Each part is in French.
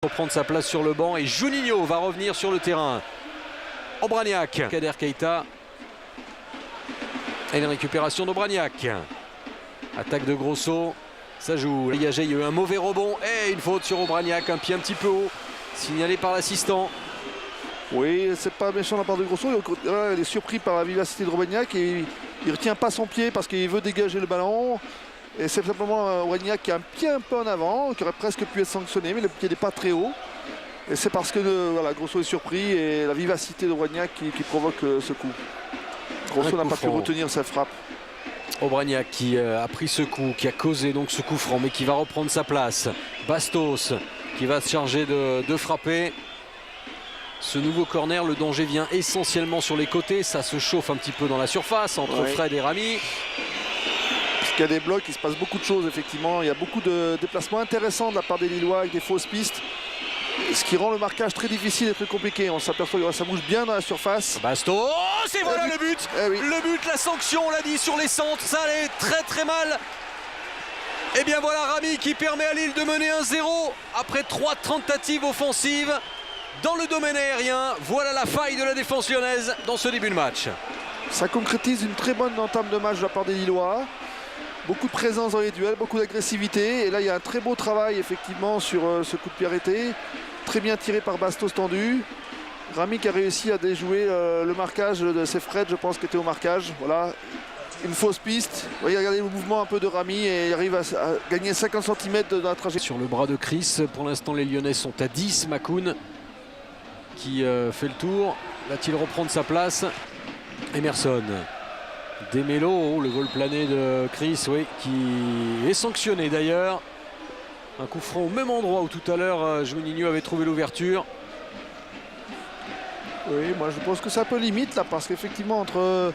Reprendre sa place sur le banc et Juninho va revenir sur le terrain. Obraniak, Kader Keita. Et la récupération d'Obraniak. Attaque de Grosso. Ça joue. Dégagé, il y a eu un mauvais rebond. Et une faute sur Obraniak, un pied un petit peu haut. Signalé par l'assistant. Oui, c'est pas méchant de la part de Grosso. Il est surpris par la vivacité de Obraniak et il retient pas son pied parce qu'il veut dégager le ballon. Et c'est simplement Obraniak qui a un pied un peu en avant, qui aurait presque pu être sanctionné, mais le pied n'est pas très haut. Et c'est parce que voilà, Grosso est surpris et la vivacité d'Obraniak qui provoque ce coup. Grosso n'a pas pu retenir sa frappe. Obraniak qui a pris ce coup, qui a causé donc ce coup franc, mais qui va reprendre sa place. Bastos qui va se charger de frapper. Ce nouveau corner, le danger vient essentiellement sur les côtés. Ça se chauffe un petit peu dans la surface entre Fred et Rami. Il y a des blocs, il se passe beaucoup de choses effectivement. Il y a beaucoup de déplacements intéressants de la part des Lillois avec des fausses pistes. Ce qui rend le marquage très difficile et très compliqué. On s'aperçoit que ça bouge bien dans la surface. Bastos, et voilà le but. Oui. Le but, la sanction, on l'a dit, sur les centres. Ça allait très très mal. Et bien voilà Rami qui permet à Lille de mener 1-0 après 3 tentatives offensives dans le domaine aérien. Voilà la faille de la défense lyonnaise dans ce début de match. Ça concrétise une très bonne entame de match de la part des Lillois. Beaucoup de présence dans les duels, beaucoup d'agressivité. Et là, il y a un très beau travail, effectivement, sur ce coup de pied arrêté. Très bien tiré par Bastos tendu. Rami qui a réussi à déjouer le marquage de ses Fred, je pense, qui était au marquage. Voilà, une fausse piste. Vous voyez, regardez le mouvement un peu de Rami et il arrive à gagner 50 cm dans la trajectoire. Sur le bras de Chris, pour l'instant, les Lyonnais sont à 10. Makoun qui fait le tour. Va-t-il reprendre sa place? Emerson. Demelo, le vol plané de Chris, oui, qui est sanctionné d'ailleurs. Un coup franc au même endroit où tout à l'heure Juninho avait trouvé l'ouverture. Oui, moi je pense que c'est un peu limite là, parce qu'effectivement entre...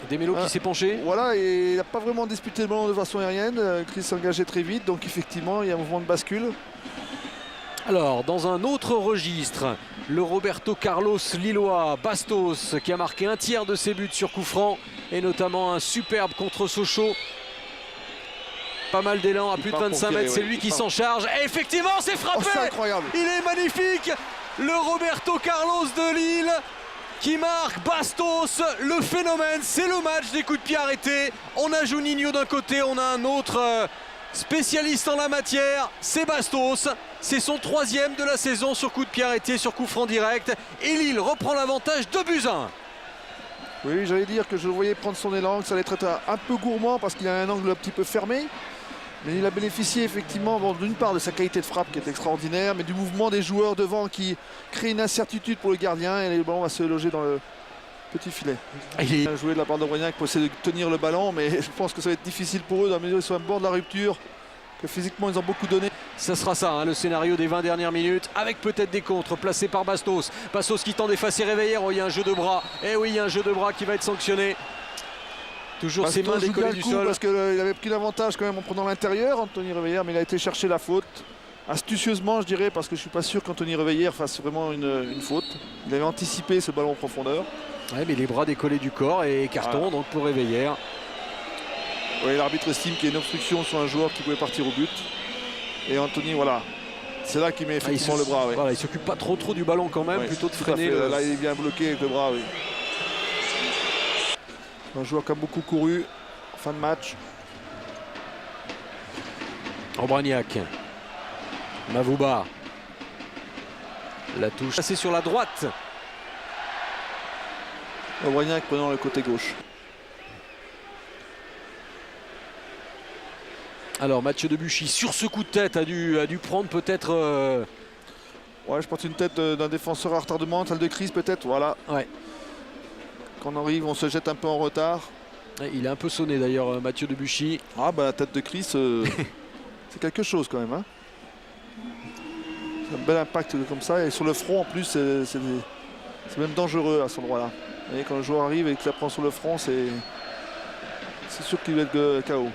Demelo qui s'est penché. Voilà, et il n'a pas vraiment disputé le ballon de façon aérienne. Chris s'est engagé très vite, donc effectivement il y a un mouvement de bascule. Alors, dans un autre registre, le Roberto Carlos lillois, Bastos, qui a marqué un tiers de ses buts sur coup franc, et notamment un superbe contre Sochaux. Pas mal d'élan à plus de 25 mètres, c'est lui qui s'en charge. Et effectivement, c'est frappé. C'est incroyable. Il est magnifique. Le Roberto Carlos de Lille qui marque. Bastos, le phénomène, c'est le match des coups de pied arrêtés. On a Juninho d'un côté, on a un autre spécialiste en la matière, c'est Bastos. C'est son 3e de la saison sur coup de pied arrêté, sur coup franc direct. Et Lille reprend l'avantage 2-1. Oui, j'allais dire que je le voyais prendre son élan, que ça allait être un peu gourmand parce qu'il a un angle un petit peu fermé. Mais il a bénéficié effectivement, bon, d'une part de sa qualité de frappe qui est extraordinaire, mais du mouvement des joueurs devant qui crée une incertitude pour le gardien et le ballon va se loger dans le petit filet. Il a joué de la part d'Obraniak pour essayer de tenir le ballon, mais je pense que ça va être difficile pour eux dans la mesure où ils sont à bord de la rupture, que physiquement ils ont beaucoup donné. Ça sera ça, hein, le scénario des 20 dernières minutes, avec peut-être des contres placés par Bastos. Bastos qui tente d'effacer Réveillère. Oh, il y a un jeu de bras. Et oui, il y a un jeu de bras qui va être sanctionné. Toujours Bastos ses mains décollées du sol. Parce qu'il avait pris l'avantage quand même en prenant l'intérieur, Anthony Réveillère, mais il a été chercher la faute. Astucieusement, je dirais, parce que je ne suis pas sûr qu'Anthony Réveillère fasse vraiment une faute. Il avait anticipé ce ballon en profondeur. Ouais, mais les bras décollés du corps et carton donc pour Réveillère. Oui, l'arbitre estime qu'il y a une obstruction sur un joueur qui pouvait partir au but. Et Anthony, voilà, c'est là qu'il met effectivement le bras. Voilà, il s'occupe pas trop du ballon quand même, plutôt de freiner. Là, il est bien bloqué avec le bras, oui. Un joueur qui a beaucoup couru en fin de match. Obraniak. Mavouba. La touche passée sur la droite. Obraniak prenant le côté gauche. Alors Mathieu Debuchy sur ce coup de tête a dû prendre peut-être... Ouais, je pense une tête d'un défenseur à retardement, celle de Chris peut-être, voilà. Ouais. Quand on arrive, on se jette un peu en retard. Ouais, il est un peu sonné d'ailleurs, Mathieu Debuchy. Ah bah la tête de Chris, c'est quelque chose quand même. Hein. C'est un bel impact comme ça, et sur le front en plus, c'est même dangereux à cet endroit-là. Quand le joueur arrive et qu'il la prend sur le front, c'est sûr qu'il va être KO.